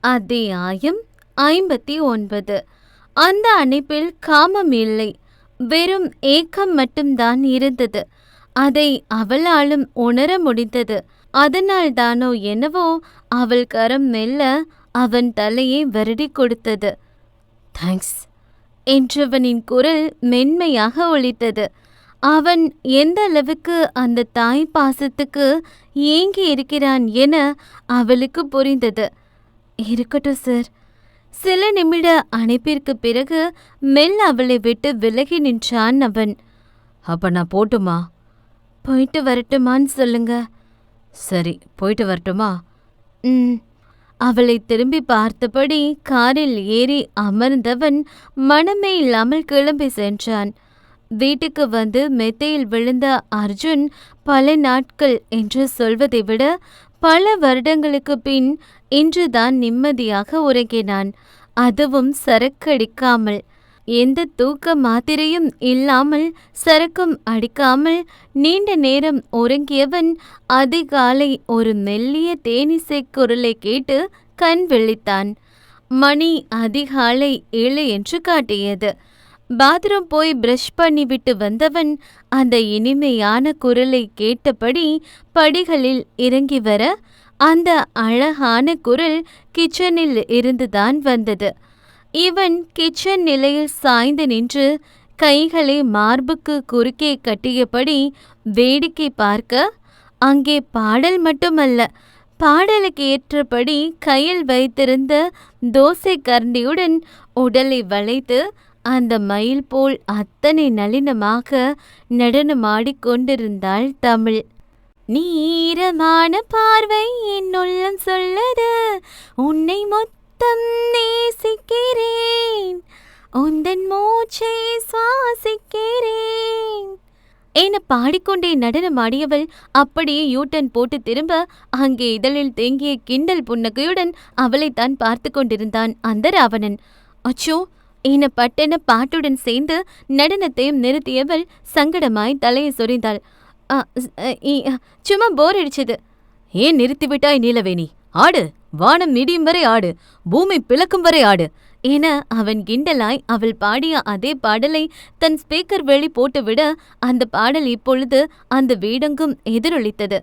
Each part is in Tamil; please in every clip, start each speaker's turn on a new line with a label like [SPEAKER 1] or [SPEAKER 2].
[SPEAKER 1] அத்தியாயம் 59. அந்த அணைப்பில் காமம் இல்லை, வெறும் ஏக்கம் மட்டும்தான் இருந்தது. அதை அவளாலும் உணர முடிந்தது. அதனால்தானோ என்னவோ அவள் கரம் மெல்ல அவன் தலையை வருடி கொடுத்தது. தேங்க்ஸ் என்றவனின் குரல் மென்மையாக ஒலித்தது. அவன் எந்த அளவுக்கு அந்த தாய் பாசத்துக்கு ஏங்கி இருக்கிறான் என அவளுக்கு புரிந்தது. இருக்கட்டும் சார். சில நிமிட அணைப்பிற்கு பிறகு மெல்ல அவளை விட்டு விலகி நின்றான் அவன். அப்ப நான் போட்டுமா? போயிட்டு வரட்டுமான்னு சொல்லுங்க. சரி, போயிட்டு வரட்டுமா? அவளை திரும்பி பார்த்தபடி காரில் ஏறி அமர்ந்தவன் மனமே இல்லாமல் கிளம்பி சென்றான். வீட்டுக்கு வந்து மெத்தையில் விழுந்த அர்ஜுன் பல நாட்கள் என்று சொல்வதை விட பல வருடங்களுக்கு பின் இன்றுதான் நிம்மதியாக உறங்கினான். அதுவும் சரக்கடிக்காமல், எந்த தூக்க மாத்திரையும் இல்லாமல், சரக்கும் அடிக்காமல் நீண்ட நேரம் உறங்கியவன் அதிகாலை ஒரு மெல்லிய தேனிசை குரலை கேட்டு கண் விழித்தான். மணி அதிகாலை 7 என்று காட்டியது. பாத்ரூம் போய் பிரஷ் பண்ணிவிட்டு வந்தவன் அந்த இனிமையான குரலை கேட்டபடி படிகளில் இறங்கி வர, அந்த அழகான குரல் கிச்சனில் இருந்துதான் வந்தது. இவன் கிச்சன் நிலையில் சாய்ந்து நின்று கைகளை மார்புக்கு குறுக்கே கட்டியபடி வேடிக்கை பார்க்க, அங்கே பாடல் மட்டுமல்ல, பாடலுக்கு ஏற்றபடி கையில் வைத்திருந்த தோசை கரண்டியுடன் உடலை வளைத்து அந்த மயில் போல் அத்தனை நளினமாக நடனமாடிக்கொண்டிருந்தாள் தமிழ். நீரமான பார்வை என்னுள்ளம் சொல்லது, உன்னை மொத்தம் நேசிக்கிறேன், உந்தன் மூச்சை சுவாசிக்கிறேன் என பாடிக்கொண்டே நடனமாடியவள் அப்படியே யூட்டன் போட்டு திரும்ப அங்கே இதழில் தேங்கிய கிண்டல் புன்னகையுடன் அவளைத்தான் பார்த்து கொண்டிருந்தான் அந்த ராவணன். அச்சோ என பட்டென பாட்டுடன் சேர்ந்து நடனத்தையும் நிறுத்தியவள் சங்கடமாய் தலையை சொரிந்தாள். சும்மா போர் அடிச்சது. ஏன் நிறுத்திவிட்டாய் நீலவேணி? ஆடு, வானம் இடியும் வரை ஆடு, பூமி பிளக்கும் வரை ஆடு என அவன் கிண்டலாய் அவள் பாடிய அதே பாடலை தன் ஸ்பீக்கர் வெளி போட்டுவிட, அந்த பாடல் இப்பொழுது அந்த வீடெங்கும் எதிரொலித்தது.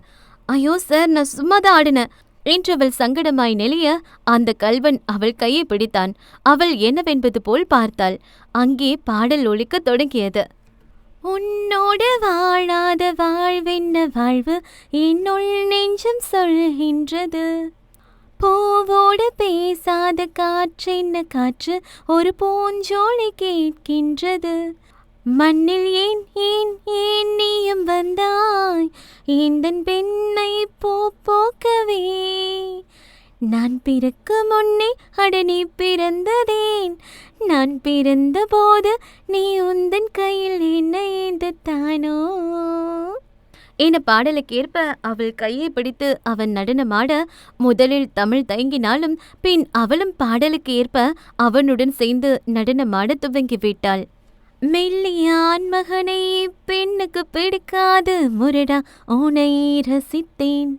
[SPEAKER 1] ஐயோ சார், நான் சும்மாதான் ஆடினேன் என்றவள் சங்கடமாய் நெளிய, அந்த கல்வன் அவள் கையை பிடித்தான். அவள் என்னவென்பது போல் பார்த்தாள். அங்கே பாடல் ஒலிக்க தொடங்கியது. உன்னோடு வாழாத வாழ்வென்ன வாழ்வு என்னுள் நெஞ்சம் சொல்கின்றது, பூவோடு பேசாத காற்றென்ன காற்று ஒரு பூஞ்சோலை கேட்கின்றது, மண்ணில் ஏன் ஏன் ஏன் நீயும் வந்தாய் எந்தன் பெண்ணை போக்கவே, நான் பிறக்க முன்னே அடனே பிறந்ததேன், நான் பிறந்த போது நீ உந்தன் கையில் என்ன ஏந்தத்தானோ என பாடலுக்கேற்ப அவள் கையை பிடித்து அவன் நடனமாட, முதலில் தமிழ் தயங்கினாலும் பின் அவளும் பாடலுக்கு ஏற்ப அவனுடன் சேர்ந்து நடனமாட துவங்கிவிட்டாள். மெல்லியான் மகனை பெண்ணுக்கு பிடிக்காது முரடா, உன்னை ரசித்தேன்,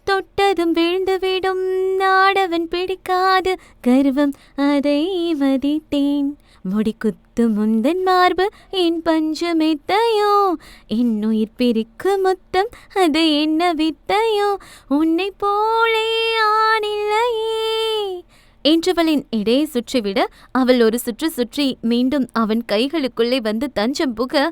[SPEAKER 1] தொட்டதும் விழுந்துவிடும் நாடவன் பிடிக்காது கர்வம் அதை மதித்தேன், முடிக்குத்து முந்தன் மார்பு என் பஞ்சமெத்தையோ, என் உயிர் பிரிக்கு மொத்தம் அது என்ன வித்தையோ, உன்னை போலே ஆணில்லையே என்றவளின் இடையே சுற்றிவிட, அவள் ஒரு சுற்று சுற்றி மீண்டும் அவன் கைகளுக்குள்ளே வந்து தஞ்சம் புக,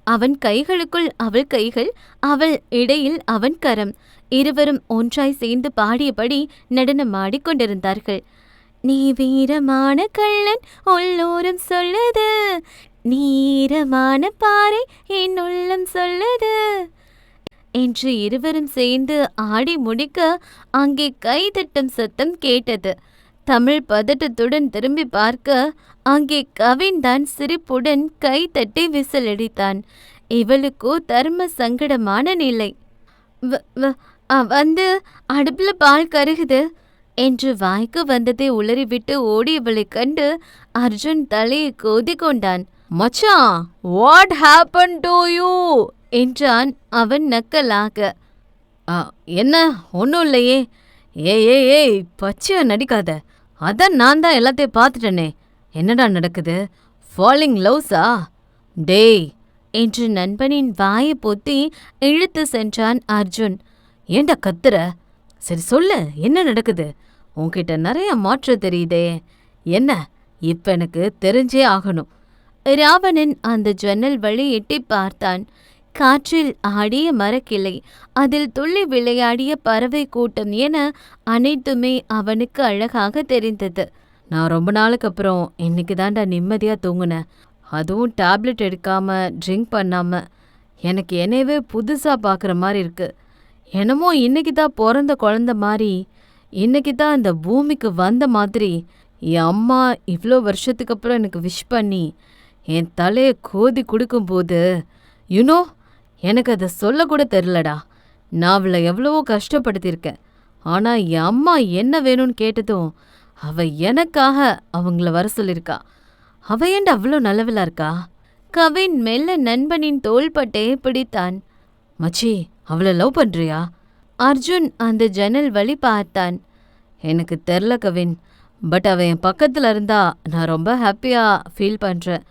[SPEAKER 1] அவன் கைகளுக்குள் அவள் கைகள், அவள் இடையில் அவன் கரம், இருவரும் ஒன்றாய் சேர்ந்து பாடியபடி நடனமாடிக் கொண்டிருந்தார்கள். நீ வீரமான கள்ளன் உள்ளோரம் சொல்லுது, நீரமான பாறை என் உள்ளம் சொல்லுது என்று இருவரும் சேர்ந்து ஆடி முடிக்க, அங்கே கைதட்டும் சத்தம் கேட்டது. தமிழ் பதட்டத்துடன் திரும்பி பார்க்க, அங்கே கவின்தான் சிரிப்புடன் கை தட்டி விசிலடித்தான். இவளுக்கோ தர்ம சங்கடமான நிலை. வந்து அடுப்புல பால் கருகுது என்று வாய்க்கு வந்ததை உளறிவிட்டு ஓடியவளை கண்டு அர்ஜுன் தலையை கோதி கொண்டான். மச்சான், வாட் ஹேப்பன் டு யூ என்றான் அவன் நக்கலாக. என்ன, ஒன்னும் இல்லையே. ஏய் பச்சையா நடிக்காத, அதான் நான் தான் எல்லாத்தையும் பார்த்துட்டேனே. என்னடா நடக்குது? ஃபாலிங் லவ்ஸா? டேய் என்று நண்பனின் வாயை பொத்தி இழுத்து சென்றான் அர்ஜுன். ஏண்டா கத்துற? சரி சொல்லு, என்ன நடக்குது? உன்கிட்ட நிறைய மாற்றம் தெரியுதே, என்ன? இப்ப எனக்கு தெரிஞ்சே ஆகணும். ராவணன் அந்த ஜன்னல் வழி எட்டி பார்த்தான். காற்றில் ஆடிய மரக்கிளை, அதில் துள்ளி விளையாடிய பறவை கூட்டம் என அனைத்துமே அவனுக்கு அழகாக தெரிந்தது. நான் ரொம்ப நாளுக்கு அப்புறம் இன்னைக்கு தாண்டா நிம்மதியா தூங்குனேன். அதுவும் டேப்லெட் எடுக்காம ட்ரிங்க் பண்ணாம. எனக்கு என்னவே புதுசா பார்க்குற மாதிரி இருக்கு. என்னமோ இன்னைக்கு தான் பிறந்த குழந்த மாதிரி, இன்னைக்கு தான் இந்த பூமிக்கு வந்த மாதிரி. என் அம்மா இவ்வளோ வருஷத்துக்கு அப்புறம் எனக்கு விஷ் பண்ணி என் தலையை கோதி கொடுக்கும்போது யூனோ எனக்கு அதை சொல்லக்கூட தெரிலடா. நான் அவளை எவ்வளவோ கஷ்டப்படுத்தியிருக்கேன். ஆனால் என் அம்மா என்ன வேணும்னு கேட்டதும் அவ எனக்காக அவங்கள வர சொல்லியிருக்கா. அவ ஏன்டா அவ்வளோ நல்லவளா இருக்கா? கவின் மெல்ல நண்பனின் தோள்பட்டையை பிடித்தான். மச்சி, அவளை லவ் பண்றியா? அர்ஜுன் அந்த ஜன்னல் வழி பார்த்தான். எனக்கு தெரில கவின், பட் அவன் என் பக்கத்தில் இருந்தா நான் ரொம்ப ஹாப்பியாக ஃபீல் பண்ணுறேன்.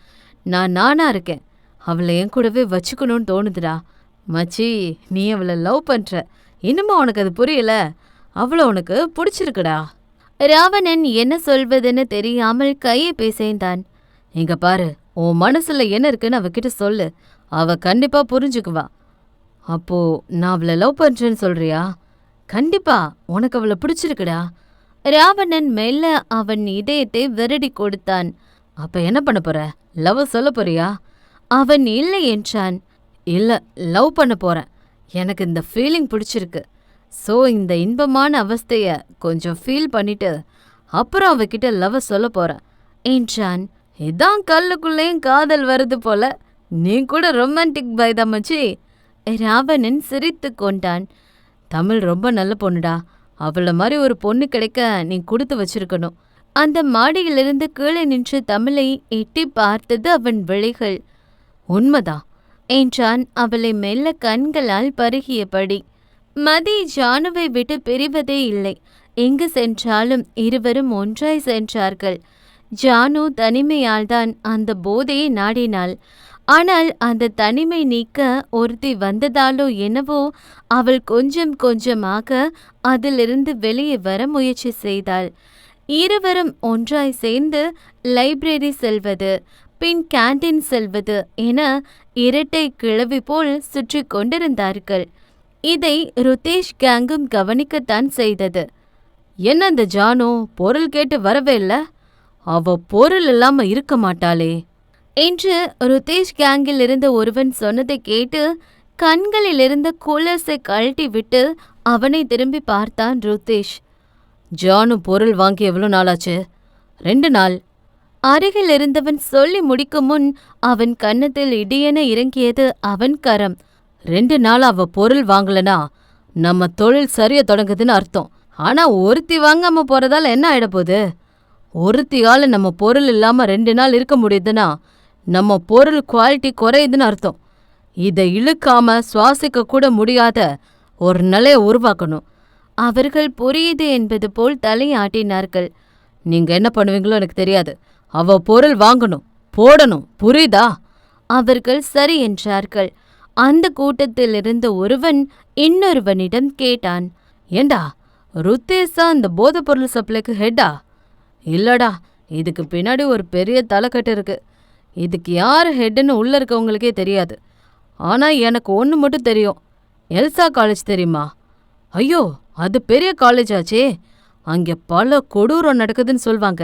[SPEAKER 1] நான் நானா இருக்கேன். அவளை என் கூடவே வச்சுக்கணும்னு தோணுதுடா. மச்சி, நீ அவளை லவ் பண்ணுற, இன்னுமா உனக்கு அது புரியல? அவளை உனக்கு பிடிச்சிருக்குடா. ராவணன் என்ன சொல்வதுன்னு தெரியாமல் கையை பிசைந்தான். இங்க பாரு, உன் மனசுல என்ன இருக்குன்னு அவகிட்ட சொல்லு, அவ கண்டிப்பா புரிஞ்சுக்குவா. அப்போ நான் அவளை லவ் பண்றேன்னு சொல்றியா? கண்டிப்பா உனக்கு அவளை பிடிச்சிருக்குடா. ராவணன் மெல்ல அவன் இதயத்தை விரடி கொடுத்தான். அப்ப என்ன பண்ண போற? லவ் சொல்ல போறியா? அவன் இல்லை என்றான். இல்ல, லவ் பண்ண போறேன். எனக்கு இந்த ஃபீலிங் பிடிச்சிருக்கு. ஸோ இந்த இன்பமான அவஸ்தைய கொஞ்சம் ஃபீல் பண்ணிட்டு அப்புறம் அவகிட்ட லவ் சொல்ல போறேன் என்றான். இதான் கல்லுக்குள்ளேயும் காதல் வருது போல. நீ கூட ரொமான்டிக் பாய் தான் மச்சி. ராவணன் சிரித்து கொண்டான். தமிழ் ரொம்ப நல்ல பொண்ணுடா. அவளை மாதிரி ஒரு பொண்ணு கிடைக்க நீ கொடுத்து வச்சிருக்கணும். அந்த மாடியிலிருந்து கீழே நின்று தமிழை எட்டி பார்த்தது அவன் விழிகள். உண்மைதா என்றான் அவளை மெல்ல கண்களால் பருகியபடி. மதி ஜானுவை விட்டு பிரிவதே இல்லை. எங்கு சென்றாலும் இருவரும் ஒன்றாய் சென்றார்கள். ஜானு தனிமையால்தான் அந்த போதையை நாடினாள். ஆனால் அந்த தனிமை நீக்க ஒருத்தி வந்ததாலோ என்னவோ அவள் கொஞ்சம் கொஞ்சமாக அதிலிருந்து வெளியே வர முயற்சி செய்தாள். இருவரும் ஒன்றாய் சேர்ந்து லைப்ரரி செல்வது, பின் கேண்டீன் செல்வது என இரட்டை கிழவி போல் சுற்றி கொண்டிருந்தார்கள். இதை ருத்தேஷ் கேங்கும் கவனிக்கத்தான் செய்தது. என்ன அந்த ஜானு பொருள் கேட்டு வரவே இல்ல? அவ பொருள் இல்லாம இருக்க மாட்டாளே என்று ருத்தேஷ் கேங்கில் இருந்த ஒருவன் சொன்னதை கேட்டு கண்களிலிருந்த கூலர்ஸை கழட்டி விட்டு அவனை திரும்பி பார்த்தான் ருத்தேஷ். ஜானு பொருள் வாங்கி எவ்வளோ நாளாச்சு? 2 நாள். அருகில் இருந்தவன் சொல்லி முடிக்கும் முன் அவன் கன்னத்தில் இடியென இறங்கியது அவன் கரம். 2 நாள் அவ பொருள் வாங்கலனா நம்ம தொழில் சரிய தொடங்குதுன்னு அர்த்தம். ஆனா ஒருத்தி வாங்காம போறதால என்ன ஆயிடப்போகுது? ஒருத்தியால நம்ம பொருள் இல்லாம 2 நாள் இருக்க முடியுதுன்னா நம்ம பொருள் குவாலிட்டி குறையுதுன்னு அர்த்தம். இதை இழுக்காம சுவாசிக்க கூட முடியாத ஒரு நிலையை உருவாக்கணும். அவர்கள் புரியுது என்பது போல் தலையாட்டினார்கள். நீங்க என்ன பண்ணுவீங்களோ எனக்கு தெரியாது. அவ பொருள் வாங்கணும், போடணும், புரியுதா? அவர்கள் சரி என்றார்கள். அந்த கூட்டத்தில் இருந்த ஒருவன் இன்னொருவனிடம் கேட்டான். ஏண்டா, ருத்தேஷா இந்த போதைப் பொருள் சப்ளைக்கு ஹெட்டா? இல்லடா, இதுக்கு பின்னாடி ஒரு பெரிய தலைக்கட்டு இருக்கு. இதுக்கு யார் ஹெட்டுன்னு உள்ள இருக்கவங்களுக்கே தெரியாது. ஆனா எனக்கு ஒன்று மட்டும் தெரியும். எல்சா காலேஜ் தெரியுமா? ஐயோ, அது பெரிய காலேஜ் ஆச்சே. அங்கே பல கொடூரம் நடக்குதுன்னு சொல்வாங்க.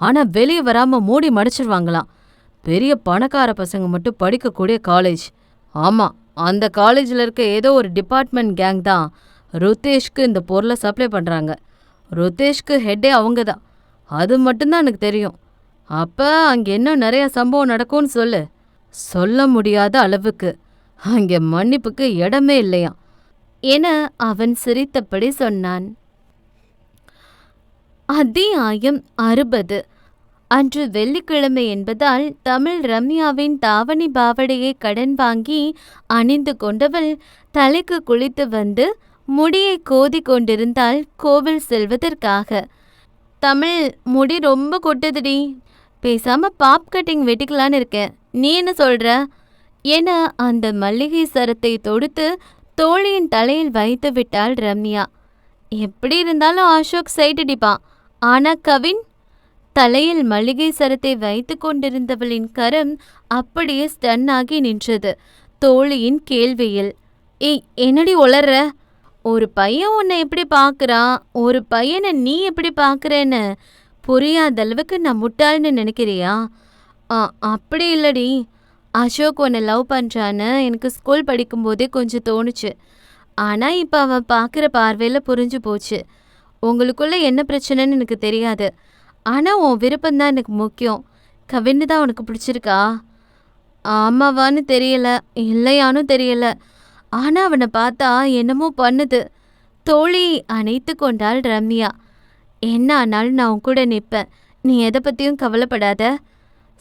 [SPEAKER 1] ஆனால் வெளியே வராமல் மூடி மடிச்சிருவாங்களாம். பெரிய பணக்கார பசங்க மட்டும் படிக்கக்கூடிய காலேஜ். ஆமாம், அந்த காலேஜில் இருக்க ஏதோ ஒரு டிபார்ட்மெண்ட் கேங் தான் ருத்தேஷ்க்கு இந்த பொருளை சப்ளை பண்ணுறாங்க. ருத்தேஷ்க்கு ஹெட்டே அவங்க தான். அது மட்டும்தான் எனக்கு தெரியும். அப்போ அங்கே இன்னும் நிறைய சம்பவம் நடக்கும்னு சொல்லு. சொல்ல முடியாத அளவுக்கு அங்கே மன்னிப்புக்கு இடமே இல்லையா என அவன் சிரித்தபடி சொன்னான். அத்தியாயம் 60. அன்று வெள்ளிக்கிழமை என்பதால் தமிழ் ரம்யாவின் தாவணி பாவடையை கடன் வாங்கி அணிந்து கொண்டவள் தலைக்கு குளித்து வந்து முடியை கோதி கொண்டிருந்தாள் கோவில் செல்வதற்காக. தமிழ், முடி ரொம்ப கொட்டுதுடி. பேசாம பாப் கட்டிங் வெட்டிக்கலான்னு இருக்கேன். நீ என்ன சொல்ற? என அந்த மல்லிகை சரத்தை தொடுத்து தோழியின் தலையில் வைத்து விட்டாள் ரம்யா. எப்படி இருந்தாலும் அசோக் சைட் அடிப்பான். ஆனா கவின்? தலையில் மல்லிகை சரத்தை வைத்து கொண்டிருந்தவளின் கரம் அப்படியே ஸ்டன் ஆகி நின்றது தோழியின் கேள்வியில். ஏய், என்னடி உளர்ற? ஒரு பையன் உன்னை எப்படி பார்க்கறான், ஒரு பையனை நீ எப்படி பார்க்கறேன்னு புரியாத அளவுக்கு நான் முட்டாள்னு நினைக்கிறியா? அப்படி இல்லடி. அசோக் உன்னை லவ் பண்ணுறான்னு எனக்கு ஸ்கூல் படிக்கும்போதே கொஞ்சம் தோணுச்சு. ஆனால் இப்போ அவன் பார்க்குற பார்வையில் புரிஞ்சு போச்சு. உங்களுக்குள்ள என்ன பிரச்சனைன்னு எனக்கு தெரியாது. ஆனால் உன் விருப்பம்தான் எனக்கு முக்கியம். கவின்னு தான் உனக்கு பிடிச்சிருக்கா? ஆமாவான்னு தெரியல, இல்லையானு தெரியல. ஆனால் அவனை பார்த்தா என்னமோ பண்ணுது. தோழி அணைத்து கொண்டாள் ரம்யா. என்ன ஆனாலும் நான் உன் கூட நிற்பேன். நீ எதை பற்றியும் கவலைப்படாத.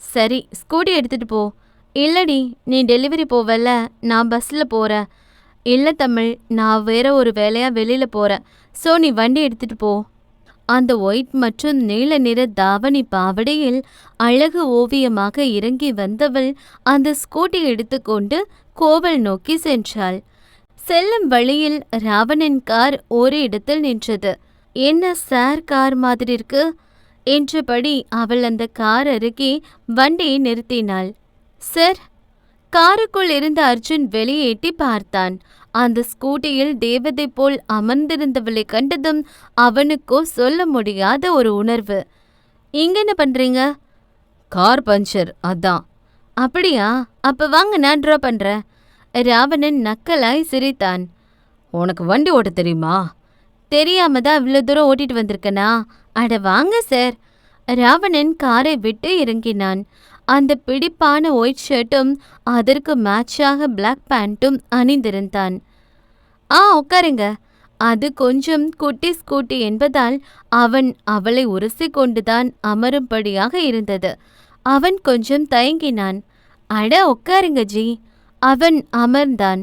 [SPEAKER 1] சரி, ஸ்கூட்டி எடுத்துகிட்டு போ. இல்லடி, நீ டெலிவரி போவல, நான் பஸ்ஸில் போகிறேன். இல்லை தமிழ், நான் வேற ஒரு வேலையாக வெளியில் போகிறேன். ஸோ நீ வண்டி எடுத்துகிட்டு போ. அந்த ஒயிட் மற்றும் நீல நிற தாவணி பாவடையில் அழகு ஓவியமாக இறங்கி வந்தவள் அந்த ஸ்கூட்டி எடுத்துக்கொண்டு கோவில் நோக்கி சென்றாள். செல்லும் வழியில் ராவணன் கார் ஒரு இடத்தில் நின்றது. என்ன சார் கார் மாதிரி இருக்கு என்றபடி அவள் அந்த கார் அருகே வண்டியை நிறுத்தினாள். சார், காருக்குள் இருந்த அர்ஜுன் வெளியே எட்டி பார்த்தான். அந்த ஸ்கூட்டியில் தேவதை போல் அமர்ந்திருந்தவளை கண்டதும் அவனுக்கோ சொல்ல முடியாத ஒரு உணர்வு. இங்க என்ன பண்றீங்க? கார் பஞ்சர், அதான். அப்படியா? அப்ப வாங்க, நான் ட்ரா பண்றேன். ராவணன் நக்கலாய் சிரித்தான். உனக்கு வண்டி ஓட்ட தெரியுமா? தெரியாம தான் இவ்வளோ தூரம் ஓட்டிட்டு வந்திருக்கனா? அட வாங்க சார். ராவணன் காரை விட்டு இறங்கினான். அந்த பிடிப்பான ஒயிட் ஷர்ட்டும் அதற்கு மேட்சாக பிளாக் பேண்ட்டும் அணிந்திருந்தான். உட்காருங்க. அது கொஞ்சம் குட்டி ஸ்கூட்டி என்பதால் அவன் அவளை உரசி கொண்டுதான் அமரும்படியாக இருந்தது. அவன் கொஞ்சம் தயங்கினான். அட உட்காருங்க ஜி. அவன் அமர்ந்தான்.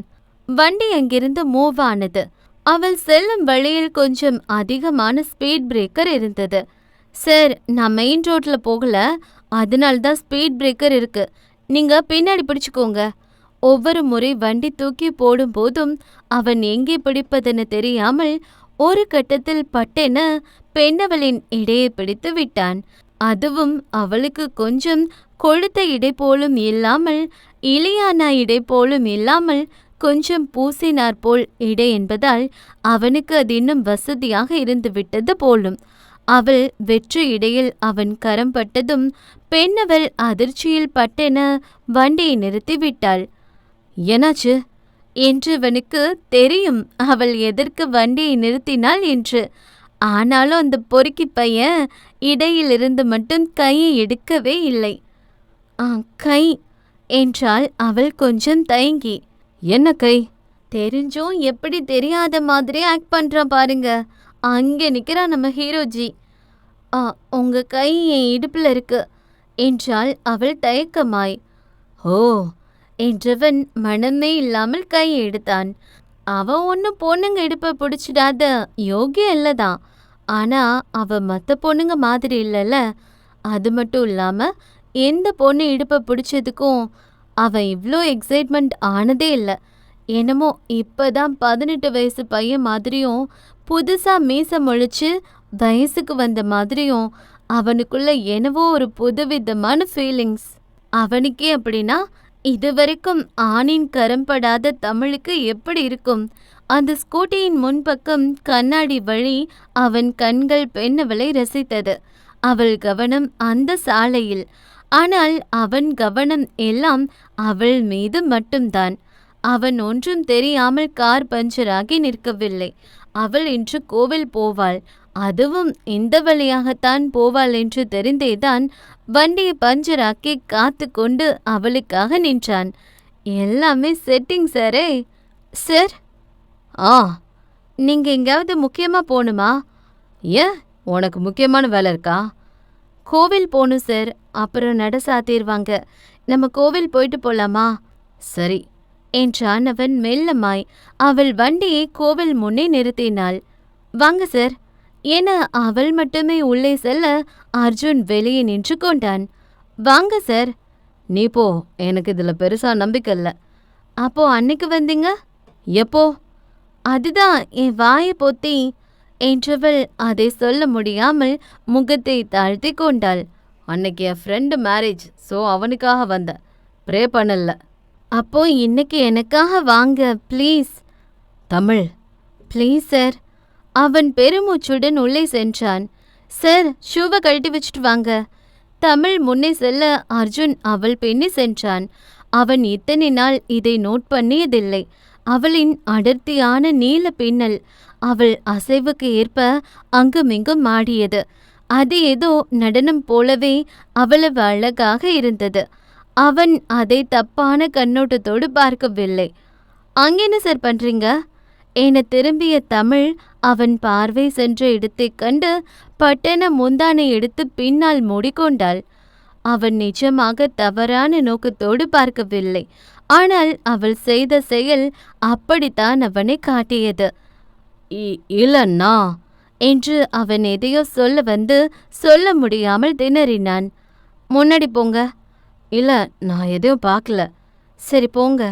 [SPEAKER 1] வண்டி அங்கிருந்து மூவ் ஆனது. அவள் செல்லும் வழியில் கொஞ்சம் அதிகமான ஸ்பீட் பிரேக்கர் இருந்தது. சார், நான் மெயின் ரோட்ல போகல, அதனால்தான் ஸ்பீட் பிரேக்கர் இருக்கு. நீங்க பின்னாடி பிடிச்சுக்கோங்க. ஒவ்வொரு முறை வண்டி தூக்கி போடும் போதும் அவன் எங்கே பிடிப்பதென்னு தெரியாமல் ஒரு கட்டத்தில் பட்டென பெண்ணவளின் இடையை பிடித்து விட்டான். அதுவும் அவளுக்கு கொஞ்சம் கொழுத்த இடை போலும் இல்லாமல், இலியானா இடை போலும் இல்லாமல், கொஞ்சம் பூசினார் போல் இடை என்பதால் அவனுக்கு அது இன்னும் வசதியாக இருந்து விட்டது போலும். அவள் வெற்று இடையில் அவன் கரம் பட்டதும் பெண்ணவள் அதிர்ச்சியில் பட்டென வண்டியை நிறுத்திவிட்டாள். என்னாச்சு என்றவனுக்கு தெரியும் அவள் எதற்கு வண்டியை நிறுத்தினாள் என்று. ஆனாலும் அந்த பொறுக்கி பையன் இடையிலிருந்து மட்டும் கையை எடுக்கவே இல்லை. கை என்றால் அவள் கொஞ்சம் தயங்கி. என்ன கை? தெரிஞ்சும் எப்படி தெரியாத மாதிரி ஆக்ட் பண்றான் பாருங்க. அங்கே நிற்கிறான் நம்ம ஹீரோஜி. உங்க கை என் இடுப்புல இருக்கு என்றாள் அவள் தயக்கமாய். ஓ என்றவன் மனமே இல்லாமல் கையை எடுத்தான். அவன் ஒன்றும் பொண்ணுங்க இடுப்பை பிடிச்சிடாத யோகியம் இல்லைதான். ஆனா அவ மற்ற பொண்ணுங்க மாதிரி இல்லைல்ல. அது மட்டும் இல்லாம எந்த பொண்ணு இடுப்பை பிடிச்சதுக்கும் அவன் இவ்வளோ எக்ஸைட்மெண்ட் ஆனதே இல்லை. என்னமோ இப்பதான் 18 வயசு பையன் மாதிரியும் புதுசா மீசை முழிச்சு வயசுக்கு வந்த மாதிரியும் அவனுக்குள்ள என்னவோ ஒரு புதுவிதமான ஃபீலிங்ஸ். அவனுக்கே அப்படின்னா இதுவரைக்கும் ஆணின் கரம்படாத தமிழுக்கு எப்படி இருக்கும்? அந்த ஸ்கூட்டியின் முன்பக்கம் கண்ணாடி வழி அவன் கண்கள் பெண்ணவளை ரசித்தது. அவள் கவனம் அந்த சாலையில். ஆனால் அவன் கவனம் எல்லாம் அவள் மீது மட்டும்தான். அவன் ஒன்றும் தெரியாமல் கார் பஞ்சராகி நிற்கவில்லை. அவள் இன்று கோவில் போவாள், அதுவும் இந்த வழியாகத்தான் போவாள் என்று தெரிந்தேதான் வண்டியை பஞ்சராக்கி காத்து கொண்டு அவளுக்காக நின்றான். எல்லாமே செட்டிங் சாரே. சார், நீங்க எங்கேயாவது முக்கியமா போகணுமா? ஏன், உனக்கு முக்கியமான வேலை இருக்கா? கோவில் போகணும் சார், அப்புறம் நட சாத்திடுவாங்க. நம்ம கோவில் போயிட்டு போலாமா? சரி என்றான் அவன் மெல்லமாய். அவள் வண்டியை கோவில் முன்னே நிறுத்தினாள். வாங்க சார், என அவள் மட்டுமே உள்ளே செல்ல அர்ஜுன் வெளியே நின்று கொண்டான். வாங்க சார். நீ போ, எனக்கு இதுல பெருசா நம்பிக்கை இல்ல. அப்போ அன்னைக்கு வந்தீங்க? எப்போ? அதுதான் என் வாயை பொத்தி என்றவள் அதை சொல்ல முடியாமல் முகத்தை தாழ்த்தி கொண்டாள். அன்னைக்கு என் ஃப்ரெண்டு மேரேஜ், ஸோ அவனுக்காக வந்த, ப்ரே பண்ணல. அப்போ இன்னைக்கு எனக்காக வாங்க ப்ளீஸ். Tamil, please sir. அவன் பெருமூச்சுடன் உள்ளே சென்றான். சார், ஷூவை கழட்டி வச்சுட்டு வாங்க. தமிழ் முன்னே செல்ல அர்ஜுன் அவள் பின்னே சென்றான். அவன் இத்தனை நாள் இதை நோட் பண்ணியதில்லை. அவளின் அடர்த்தியான நீல பின்னல் அவள் அசைவுக்கு ஏற்ப அங்குமிங்கும் ஆடியது. அது ஏதோ நடனம் போலவே அவ்வளவு அழகாக இருந்தது. அவன் அதை தப்பான கண்ணோட்டத்தோடு பார்க்கவில்லை. அங்கென்ன சார் பண்றீங்க என திரும்பிய தமிழ் அவன் பார்வை சென்ற இடத்தைக் கண்டு பட்டென முந்தானை எடுத்து பின்னால் மூடிக்கொண்டாள். அவன் நிஜமாக தவறான நோக்கத்தோடு பார்க்கவில்லை. ஆனால் அவள் செய்த செயல் அப்படித்தான் அவனை காட்டியது. இல்லண்ணா என்று அவன் எதையோ சொல்ல வந்து சொல்ல முடியாமல் திணறினான். முன்னாடி போங்க. இல்ல, நான் எதையும் பார்க்கல. சரி போங்க.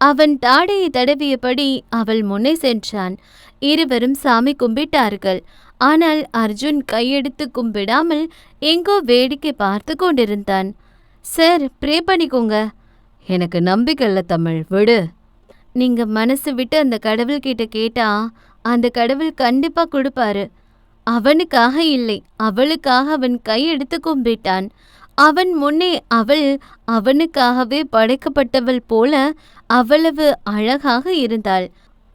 [SPEAKER 1] அவன் தாடையை தடவியபடி அவள் முன்னே சென்றான். இருவரும் சாமி கும்பிட்டார்கள். ஆனால் அர்ஜுன் கையெடுத்து கும்பிடாமல் எங்கோ வேடிக்கை பார்த்து கொண்டிருந்தான். சார், ப்ரே பண்ணிக்கோங்க. எனக்கு நம்பிக்கை இல்லை தமிழ், விடு. நீங்க மனசு விட்டு அந்த கடவுள்கிட்ட கேட்டா அந்த கடவுள் கண்டிப்பா கொடுப்பாரு. அவனுக்காக இல்லை, அவளுக்காக அவன் கையெடுத்து கும்பிட்டான். அவன் முன்னே அவள் அவனுக்காகவே படைக்கப்பட்டவள் போல அவ்வளவு அழகாக இருந்தாள்.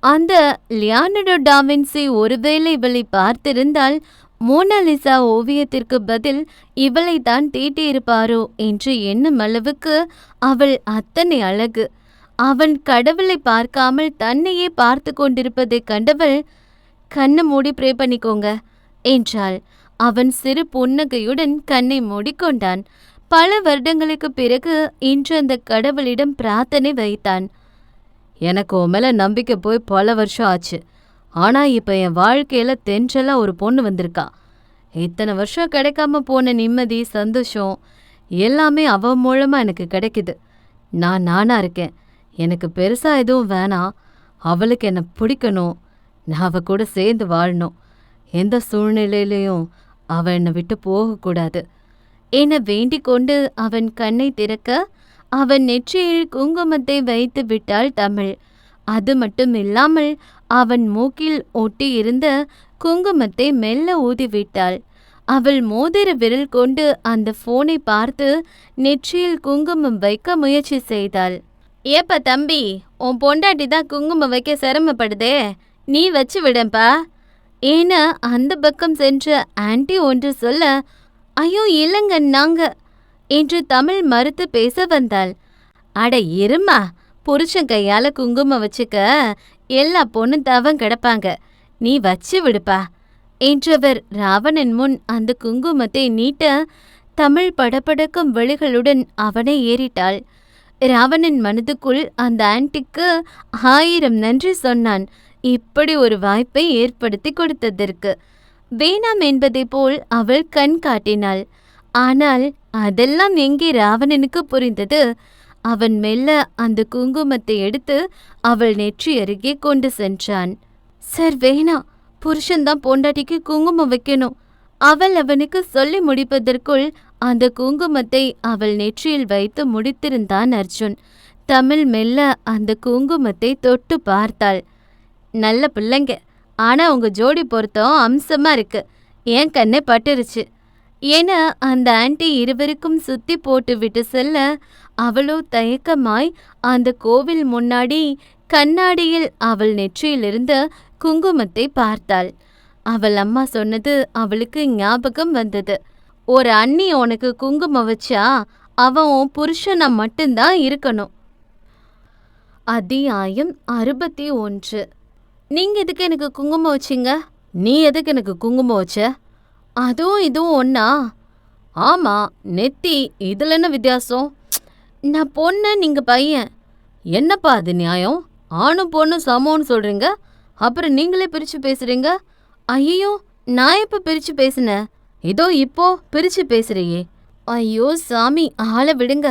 [SPEAKER 1] அந்த லியோனார்டோ டாவின்சி ஒருவேளை இவளை பார்த்திருந்தால் மோனாலிசா ஓவியத்திற்கு பதில் இவளைத்தான் தீட்டியிருப்பாரோ என்று எண்ணும் அளவுக்கு அவள் அத்தனை அழகு. அவன் கடவுளை பார்க்காமல் தன்னையே பார்த்து கொண்டிருப்பதை கண்டவள், கண்ணை மூடி ப்ரே பண்ணிக்கோங்க என்றாள். அவன் சிறு புன்னகையுடன் கண்ணை மூடிக்கொண்டான். பல வருடங்களுக்கு பிறகு இன்று அந்த கடவுளிடம் பிரார்த்தனை வைத்தான். எனக்கு உன் மேல நம்பிக்கை போய் பல வருஷம் ஆச்சு. ஆனா இப்ப என் வாழ்க்கையில தென்றலா ஒரு பொண்ணு வந்திருக்கா. இத்தனை வருஷம் கிடைக்காம போன நிம்மதி, சந்தோஷம் எல்லாமே அவ மூலமா எனக்கு கிடைக்குது. நான் நானா இருக்கேன். எனக்கு பெருசா எதுவும் வேணாம். அவளுக்கு என்னை பிடிக்கணும். நான் அவ கூட சேர்ந்து வாழணும். எந்த சூழ்நிலையிலையும் அவ என்னை விட்டு போகக்கூடாது என வேண்டிக் கொண்டு அவன் கண்ணை திறக்க அவன் நெற்றியில் குங்குமத்தை வைத்து விட்டாள் தமிழ். அது மட்டும் இல்லாமல் அவன் மூக்கில் ஒட்டி இருந்த குங்குமத்தை மெல்ல ஊதிவிட்டாள். அவள் மோதிர விரல் கொண்டு அந்த போனை பார்த்து நெற்றியில் குங்குமம் வைக்க முயற்சி செய்தாள். ஏப்பா தம்பி, உன் பொண்டாட்டி தான் குங்குமம் வைக்க சிரமப்படுதே, நீ வச்சு விடப்பா ஏன அந்த பக்கம் சென்ற ஆன்டி ஒன்று சொல்ல, ஐயோ இல்லைங்க நாங்க என்று தமிழ் மறுத்து பேச வந்தாள். அட இருமா, புருஷன் கையால குங்குமம் வச்சுக்க எல்லா பொண்ணும் தவம் கிடப்பாங்க, நீ வச்சு விடுப்பா என்றவர் ராவணன் முன் அந்த குங்குமத்தை நீட்ட தமிழ் படபடக்கும் விழிகளுடன் அவனை ஏறிட்டாள். ராவணன் மனதுக்குள் அந்த ஆன்டிக்கு 1000 நன்றி சொன்னான், இப்படி ஒரு வாய்ப்பை ஏற்படுத்தி கொடுத்ததற்கு. வேணாம் என்பதை போல் அவள் கண் காட்டினாள். ஆனால் அதெல்லாம் எங்கே ராவணனுக்கு புரிந்தது. அவன் மெல்ல அந்த குங்குமத்தை எடுத்து அவள் நெற்றி அருகே கொண்டு சென்றான். சார் வேணாம், புருஷன்தான் பொண்டாட்டிக்கு குங்குமம் வைக்கணும். அவள் அவனுக்கு சொல்லி முடிப்பதற்குள் அந்த குங்குமத்தை அவள் நெற்றியில் வைத்து முடித்திருந்தான் அர்ஜுன். தமிழ் மெல்ல அந்த குங்குமத்தை தொட்டு பார்த்தாள். நல்ல பிள்ளைங்க, ஆனா உங்க ஜோடி பொருத்தம் அம்சமா இருக்கு, என் கண்ணே பட்டுருச்சு என அந்த ஆன்டி இருவருக்கும் சுத்தி போட்டு விட்டு செல்ல அவளோ தயக்கமாய் அந்த கோவில் முன்னாடி கண்ணாடியில் அவள் நெற்றியிலிருந்த குங்குமத்தை பார்த்தாள். அவள் அம்மா சொன்னது அவளுக்கு ஞாபகம் வந்தது. ஒரு அண்ணி உனக்கு குங்குமம் வச்சா அவன் உன் புருஷனா மட்டும்தான் இருக்கணும். அத்தியாயம் 61. நீங்க எதுக்கு எனக்கு குங்குமம் வச்சிங்க? நீ எதுக்கு எனக்கு குங்குமம் வச்ச? அதுவும் இதுவும் ஒன்னா? ஆமா, நெத்தி, இதுல என்ன வித்தியாசம்? நான் பொண்ணு, நீங்க பையன். என்னப்பா அது நியாயம்? ஆணும் பொண்ணும் சமம்னு சொல்றீங்க, அப்புறம் நீங்களே பிரிச்சு பேசுறீங்க. ஐயோ, நான் எப்ப பிரிச்சு பேசினேன்? இதோ இப்போ பிரிச்சு பேசுறியே. ஐயோ சாமி, ஆள விடுங்க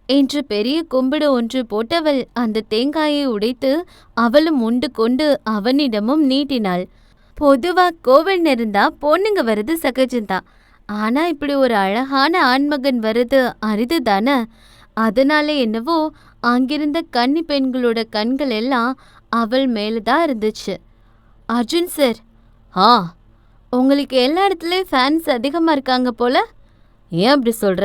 [SPEAKER 1] என்று பெரிய கும்பிடு ஒன்று போட்டவள் அந்த தேங்காயை உடைத்து அவளும் உண்டு கொண்டு அவனிடமும் நீட்டினாள். பொதுவா கோவில் இருந்தா பொண்ணுங்க வர்றது சகஜம்தான். ஆனா இப்படி ஒரு அழகான ஆண்மகன் வர்றது அரிதுதானே. அதனால என்னவோ அங்கிருந்த கன்னி பெண்களோட கண்கள் எல்லாம் அவள் மேலதான் இருந்துச்சு. அர்ஜுன் சார், ஆ, உங்களுக்கு எல்லா இடத்துலயும் ஃபேன்ஸ் அதிகமா இருக்காங்க போல. ஏன் அப்படி சொல்ற?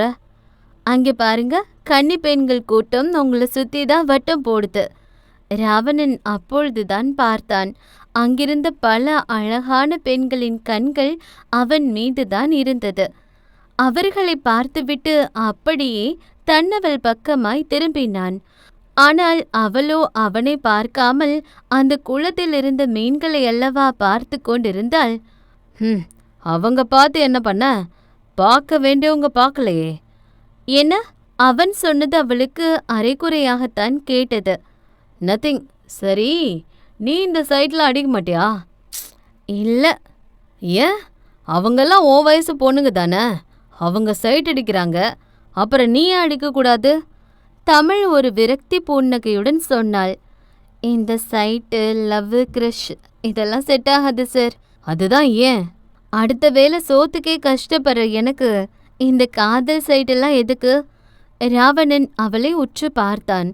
[SPEAKER 1] அங்கே பாருங்க, கன்னி பெண்கள் கூட்டம் உங்களை சுத்தி தான் வட்டம் போடுது. ராவணன் அப்பொழுதுதான் பார்த்தான். அங்கிருந்த பல அழகான பெண்களின் கண்கள் அவன் மீதுதான் இருந்தது. அவர்களை பார்த்துவிட்டு அப்படியே தன்னவள் பக்கமாய் திரும்பினான். ஆனால் அவளோ அவனை பார்க்காமல் அந்த குளத்தில் இருந்த மீன்களை அல்லவா பார்த்து கொண்டிருந்தாள். அவங்க பார்த்து என்ன பண்ண? பார்க்க வேண்டியவங்க பார்க்கலையே. என்ன? அவன் சொன்னது அவளுக்கு அரைக்குறையாகத்தான் கேட்டது. நத்திங். சரி, நீ இந்த சைட்ல அடிக்க மாட்டியா? இல்ல. ஏன்? அவங்கெல்லாம் ஓ வயசு பொண்ணுங்க தானே, அவங்க சைட் அடிக்கிறாங்க, அப்புறம் நீ ஏன் அடிக்கக்கூடாது? தமிழ் ஒரு விரக்தி புன்னகையுடன் சொன்னாள். இந்த சைட்டு, லவ், கிரஷ் இதெல்லாம் செட் ஆகாது சார். அதுதான் ஏன்? அடுத்த வேளை சோத்துக்கே கஷ்டப்படுற எனக்கு இந்த காதல் சைட்டெல்லாம் எதுக்கு? ராவணன் அவளை உற்று பார்த்தான்.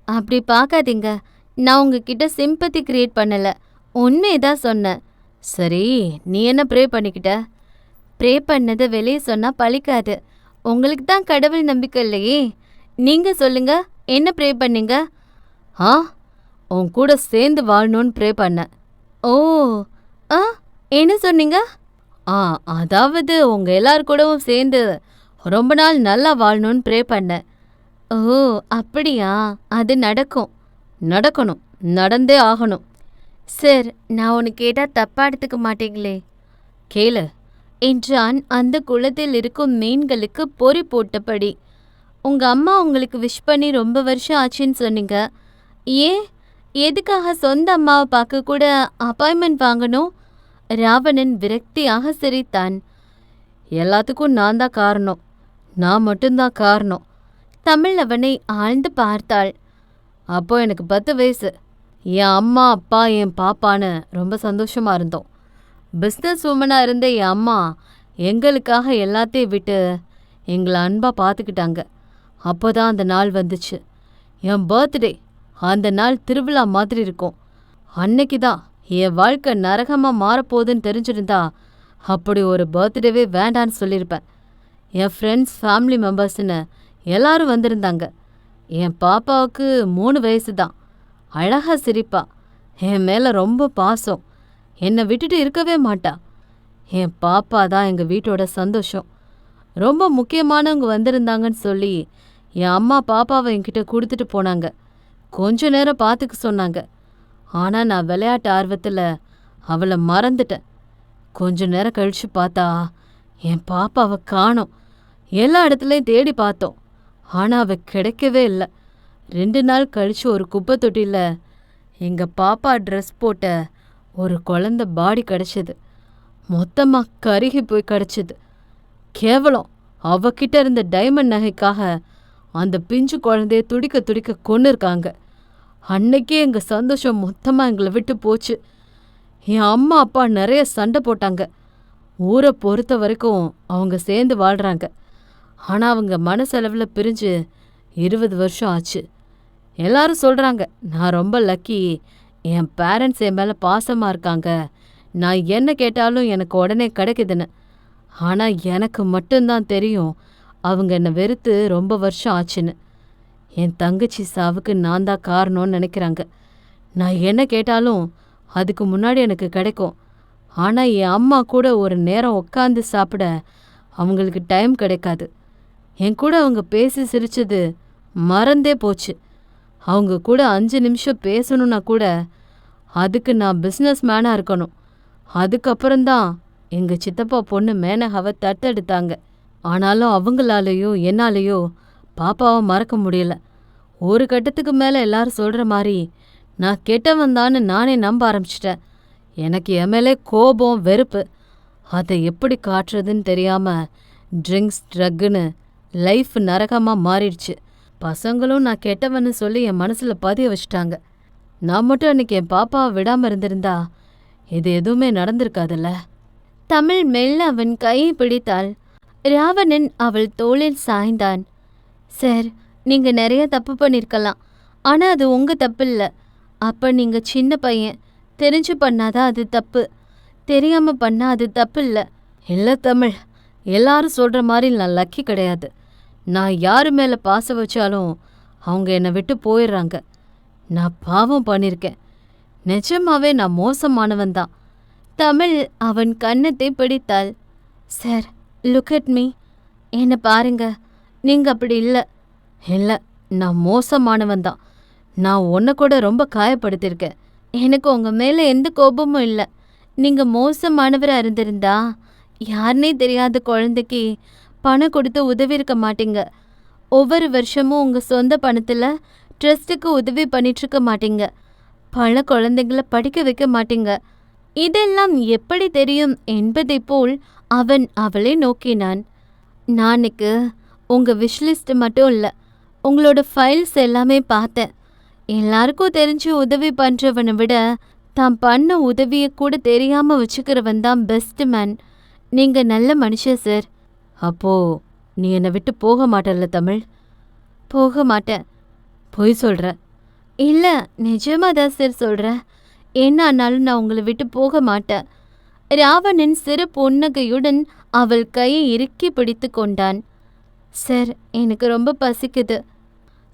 [SPEAKER 1] அப்படி பார்க்காதீங்க, நான் உங்ககிட்ட சிம்பத்தி கிரியேட் பண்ணல, உண்மையதான் சொன்னேன். சரி, நீ என்ன ப்ரே பண்ணிக்கிட்ட? ப்ரே பண்ணதை வெளியே சொன்னா பழிக்காது. உங்களுக்கு தான் கடவுள் நம்பிக்கை இல்லையே. நீங்க சொல்லுங்க, என்ன ப்ரே பண்ணீங்க? ஆ, உன் கூட சேர்ந்து வாழணும்னு ப்ரே பண்ண. ஓ, ஆ, என்ன சொன்னீங்க? அதாவது உங்க எல்லார் கூடவும் சேர்ந்து ரொம்ப நாள் நல்லா வாழணும்னு ப்ரே பண்ண. ஓ அப்படியா? அது நடக்கணும், நடந்தே ஆகணும். சார், நான் உனக்கு கேட்டா தப்பா எடுத்துக்க மாட்டீங்களே? கேளு என்றான் அந்த குளத்தில் இருக்கும் மீன்களுக்கு பொறி போட்டபடி. உங்க அம்மா உங்களுக்கு விஷ் பண்ணி ரொம்ப வருஷம் ஆச்சுன்னு சொன்னீங்க. ஏன், எதுக்காக சொந்த அம்மாவை பார்க்க கூட அப்பாயின்மெண்ட் வாங்கணும்? ராவணன் விரக்தியாக சிரித்தான். எல்லாத்துக்கும் நான் தான் காரணம், நான் மட்டும்தான் காரணம். தமிழ் அவனை ஆழ்ந்து பார்த்தாள். அப்போ எனக்கு 10 வயசு. என் அம்மா அப்பா என் பாப்பான்னு ரொம்ப சந்தோஷமா இருந்தோம். பிஸ்னஸ் உமனாக இருந்த என் அம்மா எங்களுக்காக எல்லாத்தையும் விட்டு எங்களை அன்பாக பார்த்துக்கிட்டாங்க. அப்போ தான் அந்த நாள் வந்துச்சு, என் பர்த்டே. அந்த நாள் திருவிழா மாதிரி இருக்கும். அன்னைக்கு தான் என் வாழ்க்கை நரகமாக மாறப்போகுதுன்னு தெரிஞ்சிருந்தா அப்படி ஒரு பர்த்டேவே வேண்டான்னு சொல்லியிருப்பேன். என் ஃப்ரெண்ட்ஸ், ஃபேமிலி மெம்பர்ஸ்னு எல்லாரும் வந்திருந்தாங்க. என் பாப்பாவுக்கு 3 வயசு தான். அழகாக சிரிப்பா, என் மேலே ரொம்ப பாசம், என்னை விட்டுட்டு இருக்கவே மாட்டா. என் பாப்பா தான் எங்கள் வீட்டோட சந்தோஷம். ரொம்ப முக்கியமானவங்க வந்திருந்தாங்கன்னு சொல்லி என் அம்மா பாப்பாவை என்கிட்ட கொடுத்துட்டு போனாங்க. கொஞ்ச நேரம் பார்த்துக்க சொன்னாங்க. ஆனால் நான் விளையாட்டு ஆர்வத்தில் அவளை மறந்துட்டேன். கொஞ்ச நேரம் கழித்து பார்த்தா என் பாப்பாவை காணோம். எல்லா இடத்துலையும் தேடி பார்த்தோம், ஆனால் அவள் கிடைக்கவே இல்லை. 2 நாள் கழித்து ஒரு குப்பை தொட்டியில் எங்கள் பாப்பா ட்ரெஸ் போட்ட ஒரு குழந்தை பாடி கிடச்சிது. மொத்தமாக கருகி போய் கிடச்சிது. கேவலம், அவகிட்ட இருந்த டைமண்ட் நகைக்காக அந்த பிஞ்சு குழந்தைய துடிக்க துடிக்க கொண்டு இருக்காங்க. அன்னைக்கே எங்கள் சந்தோஷம் மொத்தமாக எங்களை விட்டு போச்சு. என் அம்மா அப்பா நிறைய சண்டை போட்டாங்க. ஊரை பொறுத்த வரைக்கும் அவங்க சேர்ந்து வாழ்கிறாங்க. ஆனால் அவங்க மனசளவில் பிரிஞ்சு 20 வருஷம் ஆச்சு. எல்லாரும் சொல்கிறாங்க நான் ரொம்ப லக்கி, என் பேரண்ட்ஸ் என் மேலே பாசமாக இருக்காங்க, நான் என்ன கேட்டாலும் எனக்கு உடனே கிடைக்குதுன்னு. ஆனால் எனக்கு மட்டும்தான் தெரியும் அவங்க என்னை வெறுத்து ரொம்ப வருஷம் ஆச்சுன்னு. என் தங்கச்சி சாவுக்கு நான் தான் காரணம்னு நினைக்கிறாங்க. நான் என்ன கேட்டாலும் அதுக்கு முன்னாடி எனக்கு கிடைக்கும். ஆனால் என் அம்மா கூட ஒரு நேரம் உட்காந்து சாப்பிட அவங்களுக்கு டைம் கிடைக்காது. என் கூட அவங்க பேசி சிரிச்சது மறந்தே போச்சு. அவங்க கூட 5 நிமிஷம் பேசணுன்னா கூட அதுக்கு நான் பிஸ்னஸ் மேனாக இருக்கணும். அதுக்கப்புறம்தான் எங்கள் சித்தப்பா பொண்ணு மேனகாவை தத்தெடுத்தாங்க. ஆனாலும் அவங்களாலேயோ என்னாலேயோ பாப்பாவை மறக்க முடியல. ஒரு கட்டத்துக்கு மேலே எல்லாரும் சொல்கிற மாதிரி நான் கெட்டவன் தான்னு நானே நம்ப ஆரம்பிச்சிட்டேன். எனக்கு என் மேலே கோபம், வெறுப்பு. அதை எப்படி காட்டுறதுன்னு தெரியாம ட்ரிங்க்ஸ் ட்ரக்குன்னு லைஃப் நரகமா மாறிடுச்சு. பசங்களும் நான் கெட்டவன்னு சொல்லி என் மனசுல பதிய வச்சிட்டாங்க. நான் மட்டும் அன்னைக்கு என் பாப்பாவை விடாம இருந்திருந்தா இது எதுவுமே நடந்திருக்காதுல்ல. தமிழ் மெல்ல அவன் கையை பிடித்தாள். ராவணன் அவள் தோளில் சாய்ந்தான். சார், நீங்க நிறைய தப்பு பண்ணிருக்கலாம். ஆனா அது உங்க தப்பு இல்ல. அப்ப நீங்க சின்ன பையன், தெரிஞ்சு பண்ணாதான் அது தப்பு. தெரியாம பண்ணா அது தப்பு இல்ல. இல்ல தமிழ், எல்லாரும் சொல்ற மாதிரி நான் லக்கி கிடையாது. நான் யாரு மேல பாசம் வச்சாலும் அவங்க என்னை விட்டு போயிடுறாங்க. நான் பாவம் பண்ணியிருக்கேன். நிஜமாவே நான் மோசமானவன் தான். தமிழ் அவன் கன்னத்தை பிடித்தாள். Sir, look at me. என்னை பாருங்க. நீங்க அப்படி இல்லை. இல்லை, நான் மோசமானவன் தான். நான் உன்னை கூட ரொம்ப காயப்படுத்தியிருக்கேன். எனக்கு உங்க மேல எந்த கோபமும் இல்லை. நீங்க மோசமானவரா இருந்திருந்தா யாருனே தெரியாத குழந்தைக்கு பணம் கொடுத்து உதவி இருக்க மாட்டீங்க. ஒவ்வொரு வருஷமும் உங்க சொந்த பணத்துல ட்ரஸ்ட்டுக்கு உதவி பண்ணிட்டு இருக்க மாட்டீங்க. பல குழந்தைங்களை படிக்க வைக்க மாட்டீங்க. இதெல்லாம் எப்படி தெரியும் என்பதை போல் அவன் அவளை நோக்கினான். நாளைக்கு உங்க விஷ்லிஸ்ட் மட்டும் இல்லை, உங்களோட ஃபைல்ஸ் எல்லாமே பார்த்தேன். எல்லாருக்கும் தெரிஞ்சு உதவி பண்றவனை விட தான் பண்ண உதவியை கூட தெரியாம வச்சுக்கிறவன் தான் பெஸ்ட் மேன். நீங்க நல்ல மனுஷன் சார். அப்போ நீ என்னை விட்டு போக மாட்டல்ல தமிழ்? போக மாட்டேன். பொய் சொல்ற? இல்ல, நிஜமா தான் சார் சொல்றேன். என்ன ஆனாலும் நான் உங்களை விட்டு போக மாட்டேன். ராவணன் சிறு புன்னகையுடன் அவள் கையை இறுக்கி பிடித்து கொண்டான். சார், எனக்கு ரொம்ப பசிக்குது.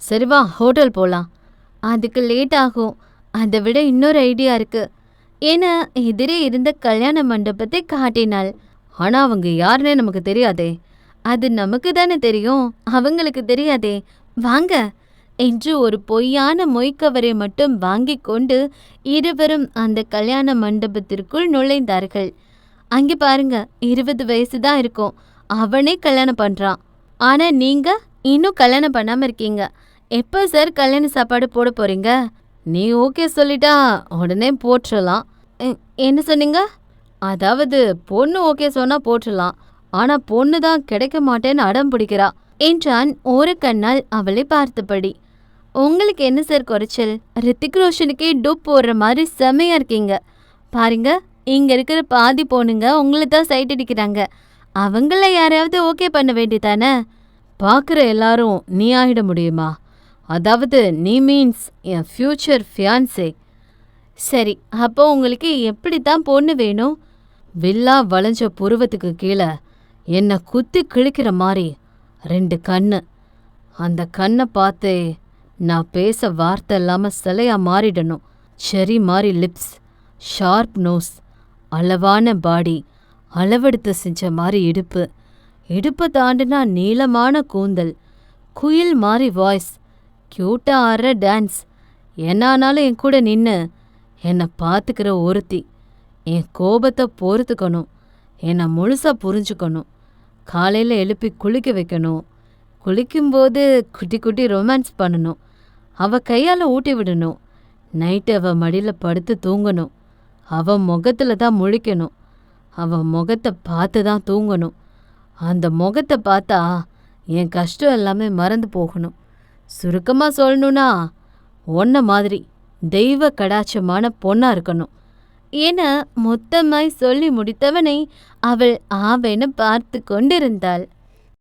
[SPEAKER 1] சரி வா, ஹோட்டல் போலாம். அதுக்கு லேட் ஆகும். அதை விட இன்னொரு ஐடியா இருக்கு என எதிரே இருந்த கல்யாண மண்டபத்தை காட்டினாள். ஆனா அவங்க யாருன்னே நமக்கு தெரியாதே. அது நமக்கு தானே தெரியும், அவங்களுக்கு தெரியாதே. வாங்க என்று ஒரு பொய்யான மொய்க்கவரை மட்டும் வாங்கி கொண்டு இருவரும் அந்த கல்யாண மண்டபத்திற்குள் நுழைந்தார்கள். அங்கே பாருங்க, 20 வயசு தான் இருக்கும். அவனே கல்யாணம் பண்றான். ஆனா நீங்க இன்னும் கல்யாணம் பண்ணாம இருக்கீங்க. எப்போ சார் கல்யாண சாப்பாடு போட போறீங்க? நீ ஓகே சொல்லிட்டா உடனே போட்டுடலாம். என்ன சொன்னீங்க? அதாவது பொண்ணு ஓகே சொன்னா போட்டுடலாம். ஆனா பொண்ணு தான் கிடைக்க மாட்டேன்னு அடம் பிடிக்கிறா என்றான் ஒரு கண்ணால் அவளை பார்த்தபடி. உங்களுக்கு என்ன சார் குறைச்சல்? ரித்திக் ரோஷனுக்கே டூப் போடுற மாதிரி செமையா இருக்கீங்க. பாருங்க, இங்க இருக்கிற பாதி பொண்ணுங்க உங்களை தான் சைட் அடிக்கிறாங்க. அவங்கள யாரையாவது ஓகே பண்ண வேண்டியதானே? பார்க்குற எல்லாரும் நீ ஆகிட முடியுமா? அதாவது நீ மீன்ஸ் என் ஃப்யூச்சர் ஃபியான்சே. சரி, அப்போ உங்களுக்கு எப்படி தான் பொண்ணு வேணும்? வில்லா வளைஞ்ச புருவத்துக்கு கீழே என்னை குத்தி கிழிக்கிற மாதிரி 2 கண்ணு. அந்த கண்ணை பார்த்தே நான் பேச வார்த்தை இல்லாமல் சிலையா மாறிடணும். செரி மாதிரி லிப்ஸ், ஷார்ப் நோஸ், அளவான பாடி, அளவெடுத்து செஞ்ச மாதிரி இடுப்பு, இடுப்பை தாண்டினா நீளமான கூந்தல், குயில் மாதிரி வாய்ஸ், க்யூட்டாக ஆடுற டான்ஸ். என்னானாலும் என் கூட நின்று என்னை பார்த்துக்கிற ஒருத்தி. என் கோபத்தை பொறுத்துக்கணும், என்னை முழுசாக புரிஞ்சுக்கணும். காலையில் எழுப்பி குளிக்க வைக்கணும். குளிக்கும்போது குட்டி குட்டி ரொமான்ஸ் பண்ணணும். அவள் கையால் ஊட்டி விடணும். நைட்டு அவள் மடியில் படுத்து தூங்கணும். அவள் முகத்தில் தான் முழிக்கணும். அவள் முகத்தை பார்த்து தான் தூங்கணும். அந்த முகத்தை பார்த்தா என் கஷ்டம் எல்லாமே மறந்து போகணும். சுருக்கமாக சொல்லணும்னா ஒன்றை மாதிரி தெய்வ கடாட்சமான பொண்ணாக இருக்கணும் என மொத்தமாய் சொல்லி முடித்தவனை அவள் ஆவென பார்த்து கொண்டிருந்தாள்.